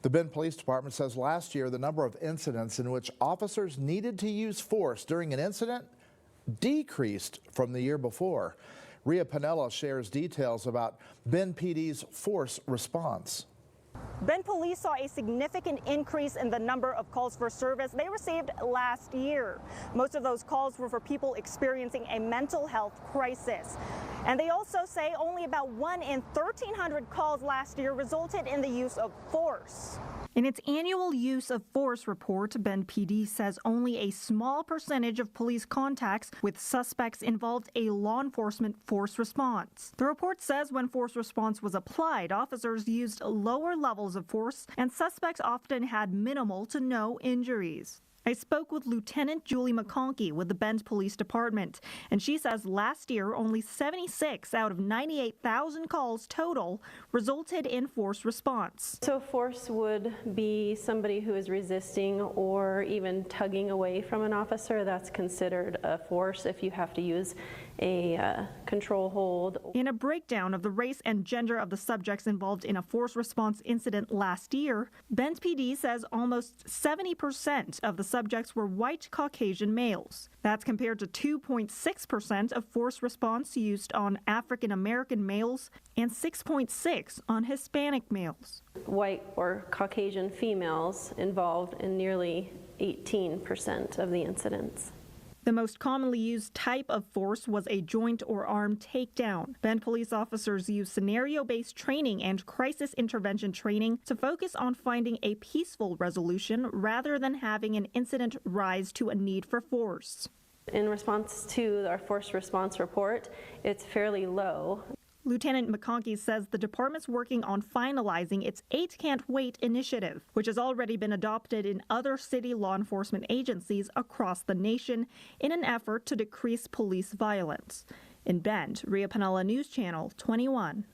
The Bend Police Department says last year the number of incidents in which officers needed to use force during an incident decreased from the year before. Rhea Piniella shares details about Bend PD's force response. Bend Police saw a significant increase in the number of calls for service they received last year. Most of those calls were for people experiencing a mental health crisis. And they also say only about 1 in 1,300 calls last year resulted in the use of force. In its annual use of force report, Bend PD says only a small percentage of police contacts with suspects involved a law enforcement force response. The report says when force response was applied, officers used lower levels of force and suspects often had minimal to no injuries. I spoke with Lieutenant Julie McConkey with the Bend Police Department, and she says last year only 76 out of 98,000 calls total resulted in force response. So force would be somebody who is resisting or even tugging away from an officer. That's considered a force if you have to use a control hold. In a breakdown of the race and gender of the subjects involved in a force response incident last year, Bend PD says almost 70% of the subjects were white Caucasian males. That's compared to 2.6% of force response used on African American males and 6.6% on Hispanic males. White or Caucasian females involved in nearly 18% of the incidents. The most commonly used type of force was a joint or arm takedown. Bend police officers use scenario-based training and crisis intervention training to focus on finding a peaceful resolution rather than having an incident rise to a need for force. In response to our force response report, it's fairly low. Lieutenant McConkey says the department's working on finalizing its 8 Can't Wait initiative, which has already been adopted in other city law enforcement agencies across the nation in an effort to decrease police violence. In Bend, Rhea Piniella, News Channel 21.